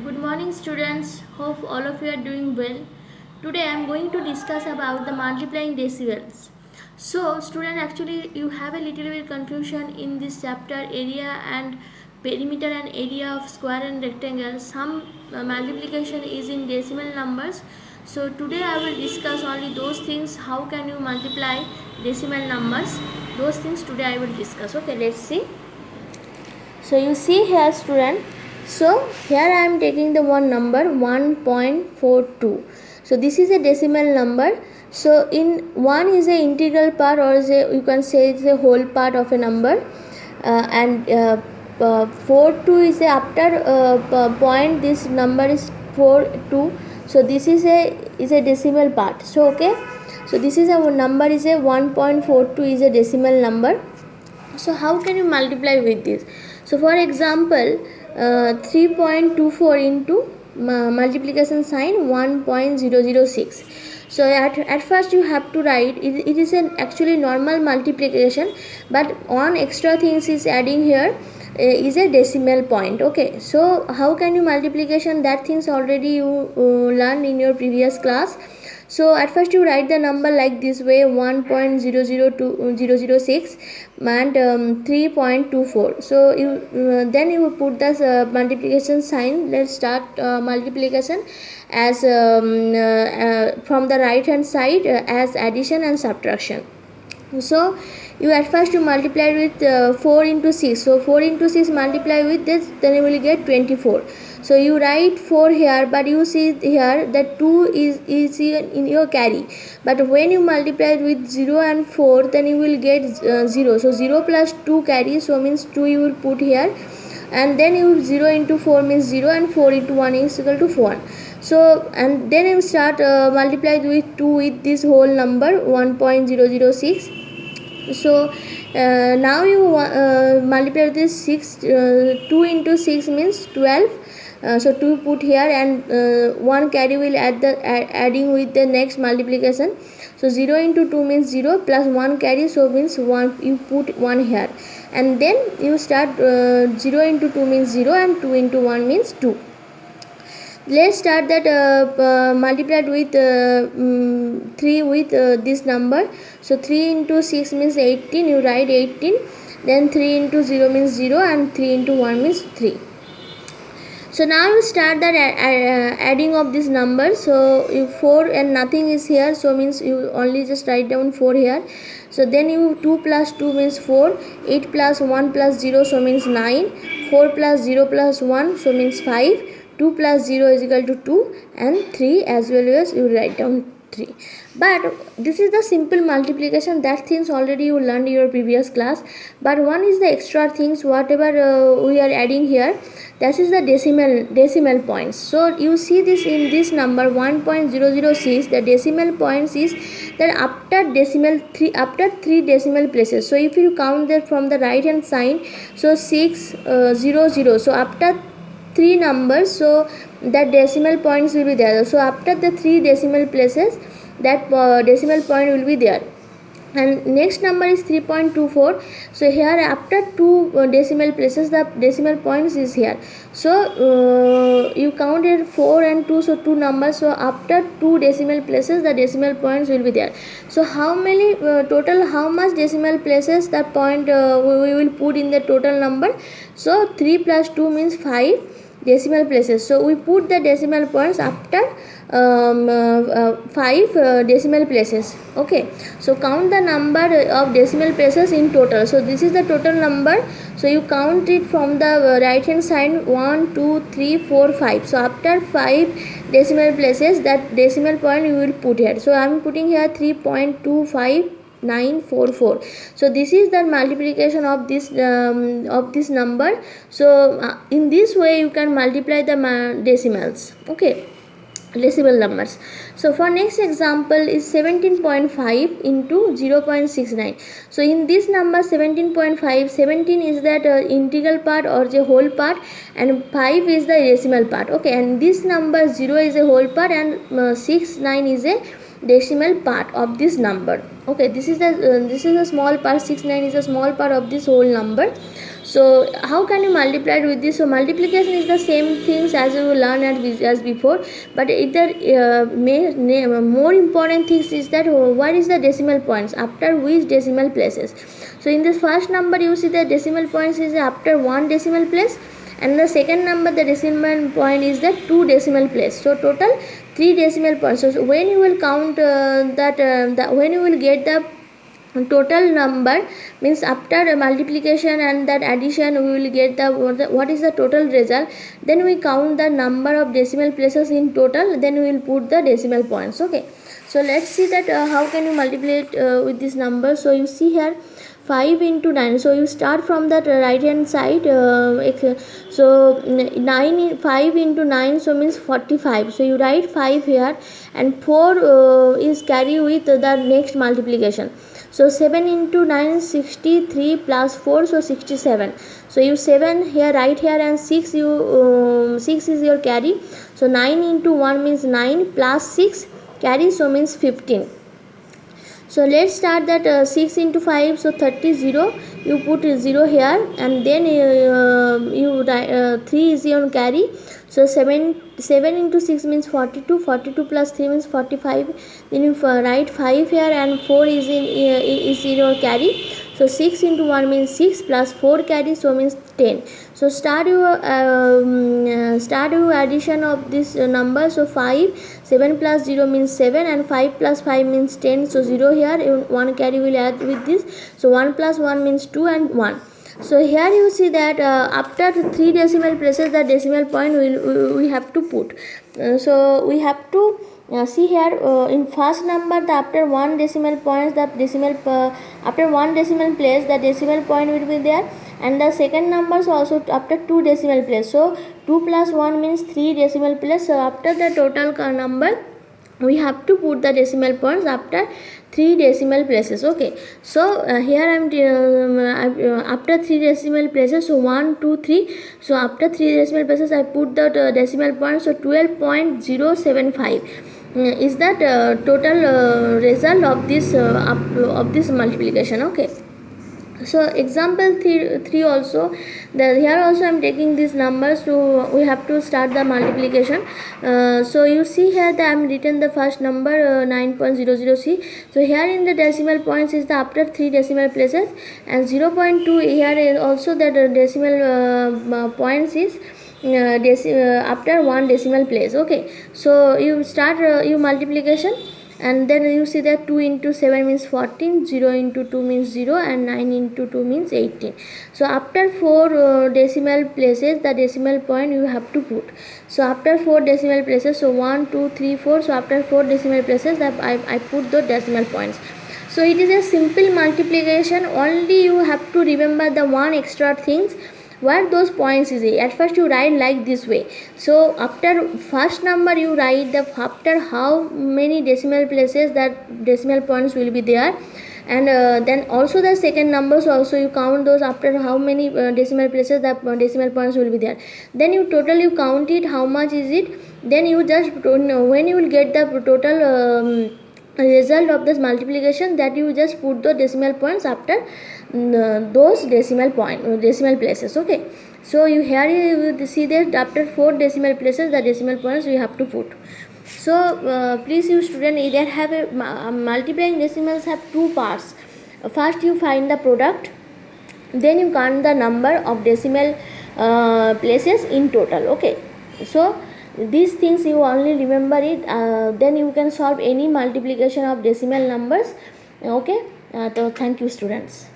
Good morning students. Hope all of you are doing well. Today I am going to discuss about the multiplying decibels. So student, actually you have a little bit confusion in this chapter area and perimeter and area of square and rectangle. Some multiplication is in decimal numbers. So today I will discuss only those things, how can you multiply decimal numbers. Those things today I will discuss. Okay, let's see. So you see here student, so here I am taking the one number 1.42. so this is a decimal number. So in 1 is a integral part, or is a, you can say it's a whole part of a number, and 42 is a after point, this number is 42. So this is a decimal part. So okay, so this is our number is a 1.42 is a decimal number. So how can you multiply with this? So for example, 3.24 into multiplication sign 1.006. So at first you have to write it is an actually normal multiplication, but one extra things is adding here, is a decimal point. Okay, so how can you multiplication, that things already you learned in your previous class. So at first you write the number like this way, 1.002006 and 3.24. so you then you put the multiplication sign. Let's start multiplication as from the right hand side, as addition and subtraction. So you at first you multiply with 4 into 6. So 4 into 6 multiply with this, then you will get 24. So you write 4 here, but you see here that 2 is in your carry, but when you multiply with 0 and 4, then you will get 0. So 0 plus 2 carry, so means 2 you will put here, and then you 0 into 4 means 0, and 4 into 1 is equal to 1. So and then you start multiply with 2 with this whole number 1.006. So now you multiply this 6, 2 into 6 means 12. So 2 put here, and 1 carry will add the adding with the next multiplication. So 0 into 2 means 0 plus 1 carry, so means 1, you put 1 here, and then you start 0 into 2 means 0, and 2 into 1 means 2. Let's start that multiplied with 3 with this number. So 3 into 6 means 18, you write 18, then 3 into 0 means 0, and 3 into 1 means 3. So now you start that adding of this number. So if 4 and nothing is here, so means you only just write down 4 here. So then you 2 plus 2 means 4, 8 plus 1 plus 0, so means 9, 4 plus 0 plus 1, so means 5, 2 plus 0 is equal to 2, and 3 as well as you write down 3. But this is the simple multiplication, that things already you learned in your previous class, but one is the extra things whatever we are adding here, that is the decimal points. So you see this in this number 1.006, the decimal points is that after decimal 3, after 3 decimal places. So if you count that from the right hand side, so 600, so after 3 numbers, so that decimal points will be there. So after the 3 decimal places, that decimal point will be there. And next number is 3.24. so here after 2 decimal places, the decimal points is here. So you counted 4 and 2, so 2 numbers, so after 2 decimal places, the decimal points will be there. So how many total, how much decimal places that point we will put in the total number? So 3 plus 2 means 5 decimal places. So we put the decimal points after 5 decimal places. Okay, so count the number of decimal places in total. So this is the total number. So you count it from the right hand side, 1 2 3 4 5. So after 5 decimal places, that decimal point you will put here. So I am putting here 3.25944. so this is the multiplication of this number. So in this way you can multiply the decimals. Okay, decimal numbers. So for next example is 17.5 into 0.69. so in this number 17.5, 17 is that integral part or the whole part, and 5 is the decimal part. Okay, and this number 0 is a whole part, and 69 is a decimal part of this number. Okay, this is a small part, 69 is a small part of this whole number. So how can you multiply it with this? So multiplication is the same things as you learn as before, but more important things is that what is the decimal points, after which decimal places. So in this first number you see the decimal points is after one decimal place, and the second number the decimal point is the 2 decimal place. So total 3 decimal points. So when you will count when you will get the total number, means after multiplication and that addition we will get the what is the total result, then we count the number of decimal places in total, then we will put the decimal points. Okay, so let's see that how can you multiply it with this number. So you see here 5 into 9. So you start from that right hand side. So 5 into 9 so means 45. So you write 5 here, and 4 is carry with the next multiplication. So 7 into 9 63 plus 4 so 67. So you 7 here right here, and 6 6 is your carry. So 9 into 1 means 9 plus 6 carry, so means 15. So let's start that 6 into 5 so 30 0. You put 0 here, and then 3 is your carry. So 7 into 6 means 42. 42 plus 3 means 45. Then you write 5 here, and 4 is in your carry. So 6 into 1 means 6 plus 4 carry, so means 10. So start your addition of this number. So 7 plus 0 means 7, and 5 plus 5 means 10. So 0 here, 1 carry will add with this. So 1 plus 1 means 2 and 1. So here you see that after 3 decimal places the decimal point we have to put. So we have to see here in first number the after 1 decimal points the decimal after 1 decimal place the decimal point will be there, and the second numbers also after 2 decimal place. So 2 plus 1 means 3 decimal place. So after the total number we have to put the decimal points after 3 decimal places. Okay, so here I am after 3 decimal places, so 1 2 3. So after 3 decimal places I put the decimal point. So 12.075 is that total result of this multiplication. Okay, so example 3 also, here also I am taking these numbers. So we have to start the multiplication. So you see here that I am written the first number 9.00c. So here in the decimal points is the after 3 decimal places, and 0.2 here is also that decimal points is after 1 decimal place. Okay, so you start your multiplication, and then you see that 2 into 7 means 14, 0 into 2 means 0, and 9 into 2 means 18. So after 4 decimal places the decimal point you have to put. So after 4 decimal places, so 1 2 3 4, so after 4 decimal places that I put the decimal points. So it is a simple multiplication, only you have to remember the one extra things where those points is. At first you write like this way. So after first number you write the after how many decimal places that decimal points will be there, and then also the second numbers also you count those after how many decimal places that decimal points will be there. Then you total you count it how much is it, then you just when you will get the total result of this multiplication, that you just put the decimal points after those decimal places. Okay, so you here you see that after 4 decimal places the decimal points we have to put. So please you student, there have a multiplying decimals have 2 parts. First you find the product, then you count the number of decimal places in total. Okay, so these things you only remember it, then you can solve any multiplication of decimal numbers. Okay, so thank you students.